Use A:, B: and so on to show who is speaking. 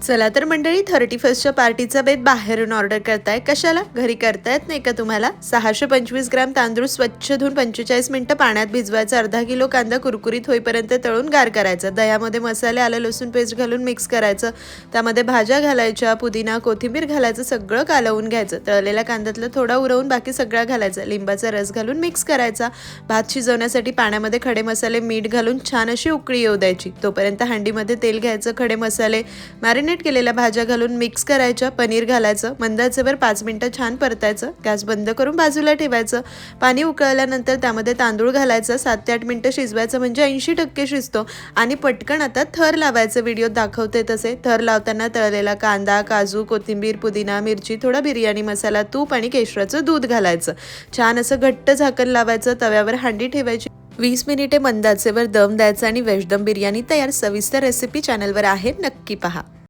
A: चला तर मंडळी, 31st पार्टीचा बेत बाहेरून ऑर्डर करताय कशाला? घरी करता येत नाही का तुम्हाला? 625 ग्राम तांदूळ स्वच्छ धुवून 45 मिनिटं पाण्यात भिजवायचा. अर्धा किलो कांदा कुरकुरीत होईपर्यंत तळून गार करायचा. दह्यामध्ये मसाले, आलं लसूण पेस्ट घालून मिक्स करायचं. त्यामध्ये भाज्या घालायच्या, पुदिना कोथिंबीर घालायचं, सगळं कालवून घ्यायचं. तळलेल्या कांद्यातलं थोडा उरवून बाकी सगळं घालायचं. लिंबाचा रस घालून मिक्स करायचा. भात शिजवण्यासाठी पाण्यामध्ये खडे मसाले, मीठ घालून छान अशी उकळी येऊ द्यायची. तोपर्यंत हंडीमध्ये तेल घ्यायचं, खडे मसाले, मॅरिनेट केलेल्या भाज्या घालून मिक्स करायच्या. पनीर घालायचं, मंद आचेवर 5 मिनिटं छान परतायचं. गॅस बंद करून बाजूला ठेवायचं. पाणी उकळल्यानंतर त्यामध्ये तांदूळ घालायचं. 7 ते 8 मिनिटं शिजवायचं, म्हणजे 80% शिजतो. आणि पटकन आता थर लावायचं. व्हिडिओत दाखवते तसे थर लावताना तळलेला कांदा, काजू, कोथिंबीर, पुदिना, मिरची, थोडा बिर्याणी मसाला, तूप आणि केशराचं दूध घालायचं. छान असं घट्ट झाकण लावायचं. तव्यावर हांडी ठेवायची. 20 मिनिटे मंद आचेवर दम द्यायचा आणि व्हेज दम बिर्याणी तयार. सविस्तर रेसिपी चॅनलवर आहे, नक्की पहा.